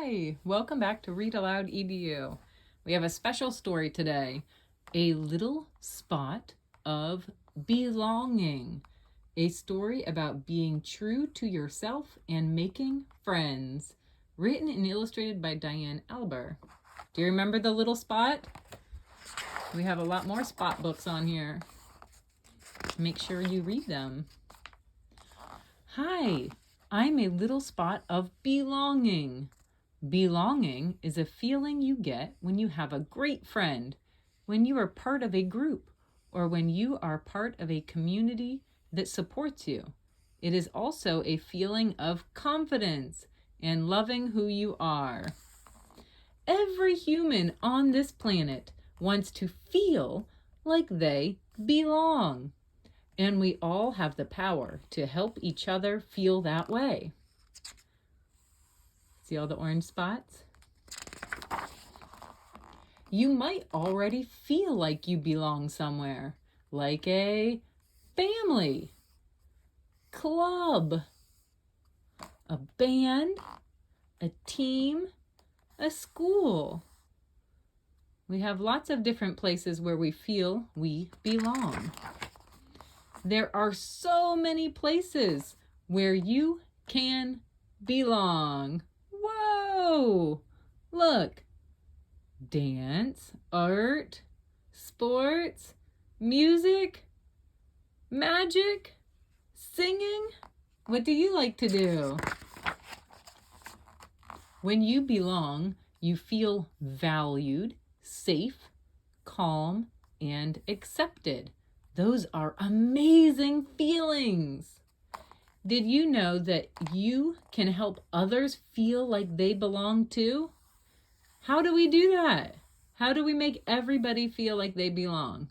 Hi, welcome back to Read Aloud EDU. We have a special story today, A Little Spot of Belonging, a story about being true to yourself and making friends, written and illustrated by Diane Alber. Do you remember the little spot? We have a lot more spot books on here. Make sure you read them. Hi, I'm a little spot of belonging. Belonging is a feeling you get when you have a great friend, when you are part of a group, or when you are part of a community that supports you. It is also a feeling of confidence and loving who you are. Every human on this planet wants to feel like they belong, and we all have the power to help each other feel that way. See all the orange spots? You might already feel like you belong somewhere, like a family, club, a band, a team, a school. We have lots of different places where we feel we belong. There are so many places where you can belong. Whoa! Look. Dance, art, sports, music, magic, singing. What do you like to do? When you belong, you feel valued, safe, calm, and accepted. Those are amazing feelings. Did you know that you can help others feel like they belong too? How do we do that? How do we make everybody feel like they belong?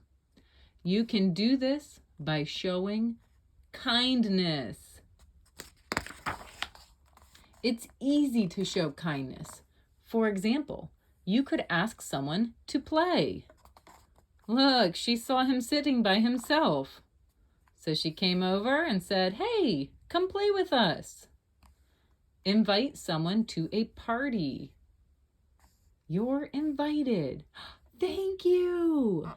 You can do this by showing kindness. It's easy to show kindness. For example, you could ask someone to play. Look, she saw him sitting by himself. So she came over and said, "Hey, come play with us." Invite someone to a party. You're invited. Thank you.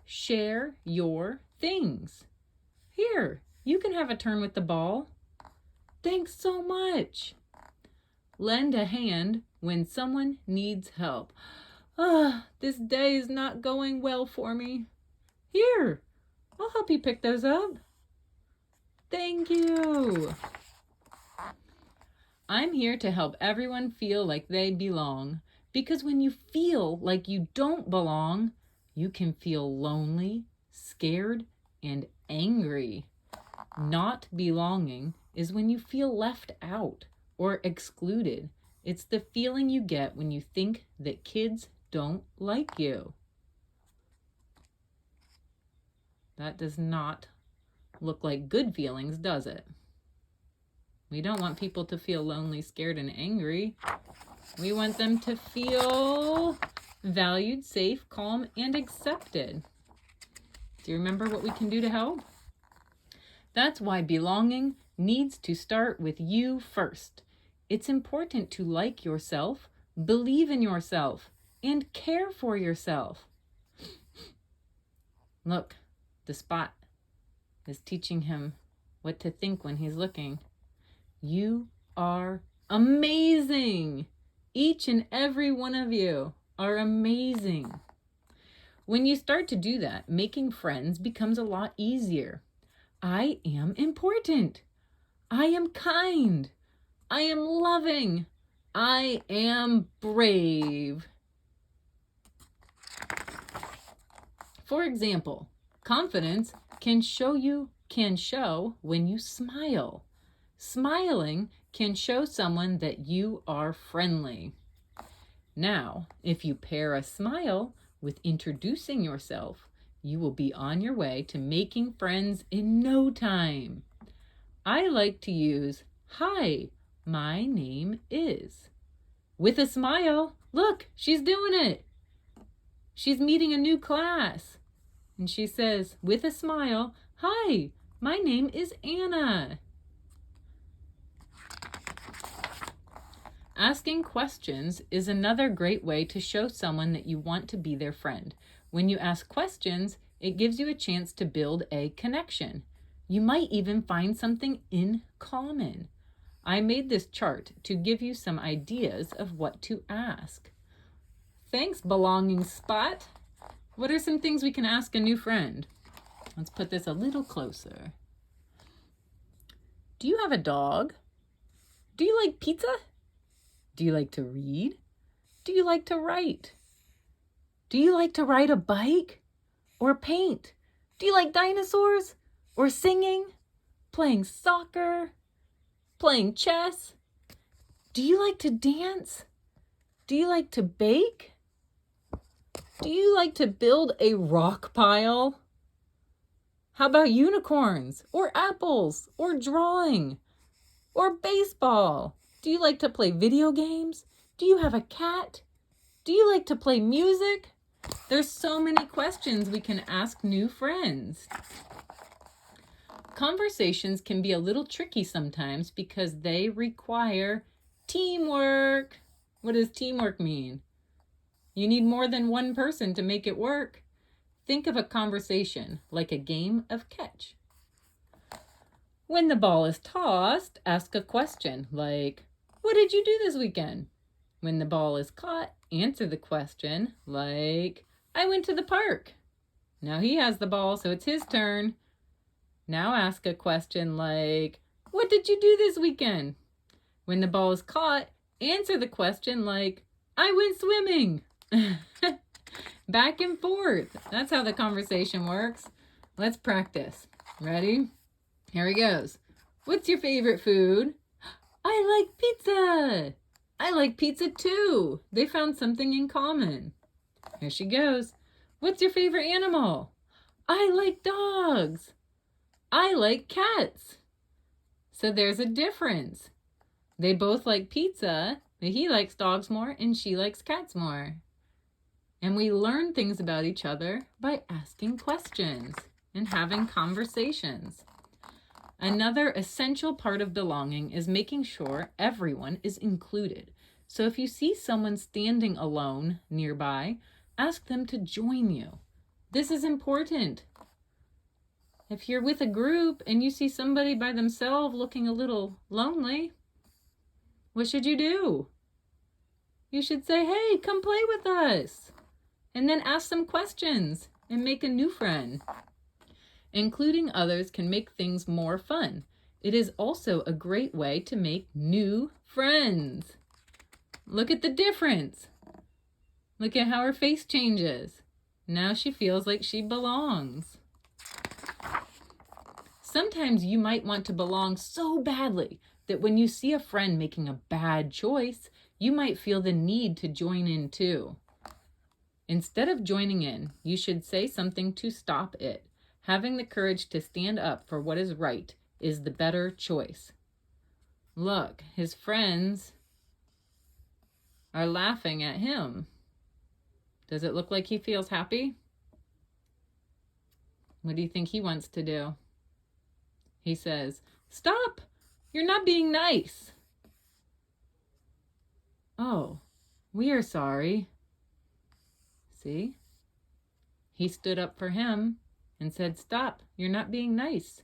Share your things. Here, you can have a turn with the ball. Thanks so much. Lend a hand when someone needs help. This day is not going well for me. Here, I'll help you pick those up. Thank you. I'm here to help everyone feel like they belong, because when you feel like you don't belong, you can feel lonely, scared, and angry. Not belonging is when you feel left out or excluded. It's the feeling you get when you think that kids don't like you. That does not look like good feelings, does it? We don't want people to feel lonely, scared, and angry. We want them to feel valued, safe, calm, and accepted. Do you remember what we can do to help? That's why belonging needs to start with you first. It's important to like yourself, believe in yourself, and care for yourself. Look, the spot is teaching him what to think when he's looking. You are amazing. Each and every one of you are amazing. When you start to do that, making friends becomes a lot easier. I am important. I am kind. I am loving. I am brave. For example, confidence can show when you smile. Smiling can show someone that you are friendly. Now, if you pair a smile with introducing yourself, you will be on your way to making friends in no time. I like to use, "Hi, my name is," with a smile. Look, she's doing it. She's meeting a new class. And she says, with a smile, "Hi, my name is Anna." Asking questions is another great way to show someone that you want to be their friend. When you ask questions, it gives you a chance to build a connection. You might even find something in common. I made this chart to give you some ideas of what to ask. Thanks, belonging spot. What are some things we can ask a new friend? Let's put this a little closer. Do you have a dog? Do you like pizza? Do you like to read? Do you like to write? Do you like to ride a bike or paint? Do you like dinosaurs or singing, playing soccer, playing chess? Do you like to dance? Do you like to bake? Do you like to build a rock pile? How about unicorns or apples or drawing or baseball? Do you like to play video games? Do you have a cat? Do you like to play music? There's so many questions we can ask new friends. Conversations can be a little tricky sometimes because they require teamwork. What does teamwork mean? You need more than one person to make it work. Think of a conversation like a game of catch. When the ball is tossed, ask a question like, what did you do this weekend? When the ball is caught, answer the question like, I went to the park. Now he has the ball, so it's his turn. Now ask a question like, what did you do this weekend? When the ball is caught, answer the question like, I went swimming. Back and forth. That's how the conversation works. Let's practice. Ready? Here he goes. What's your favorite food? I like pizza. I like pizza too. They found something in common. Here she goes. What's your favorite animal? I like dogs. I like cats. So there's a difference. They both like pizza, but he likes dogs more and she likes cats more. And we learn things about each other by asking questions and having conversations. Another essential part of belonging is making sure everyone is included. So if you see someone standing alone nearby, ask them to join you. This is important. If you're with a group and you see somebody by themselves looking a little lonely, what should you do? You should say, hey, come play with us. And then ask some questions and make a new friend. Including others can make things more fun. It is also a great way to make new friends. Look at the difference. Look at how her face changes. Now she feels like she belongs. Sometimes you might want to belong so badly that when you see a friend making a bad choice, you might feel the need to join in too. Instead of joining in, you should say something to stop it. Having the courage to stand up for what is right is the better choice. Look, his friends are laughing at him. Does it look like he feels happy? What do you think he wants to do? He says, stop! You're not being nice. Oh, we are sorry. See? He stood up for him and said, stop, you're not being nice.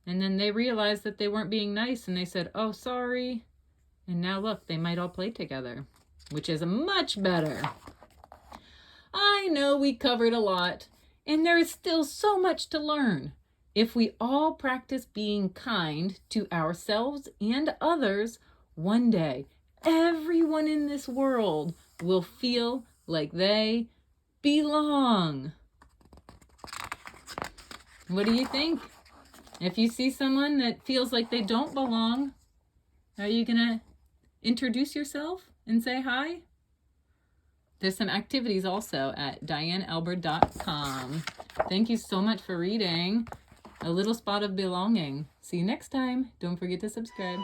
And then they realized that they weren't being nice and they said, oh, sorry. And now look, they might all play together, which is much better. I know we covered a lot and there is still so much to learn. If we all practice being kind to ourselves and others, one day everyone in this world will feel like they belong. What do you think? If you see someone that feels like they don't belong, are you going to introduce yourself and say hi? There's some activities also at dianealber.com. Thank you so much for reading A Little Spot of Belonging. See you next time. Don't forget to subscribe.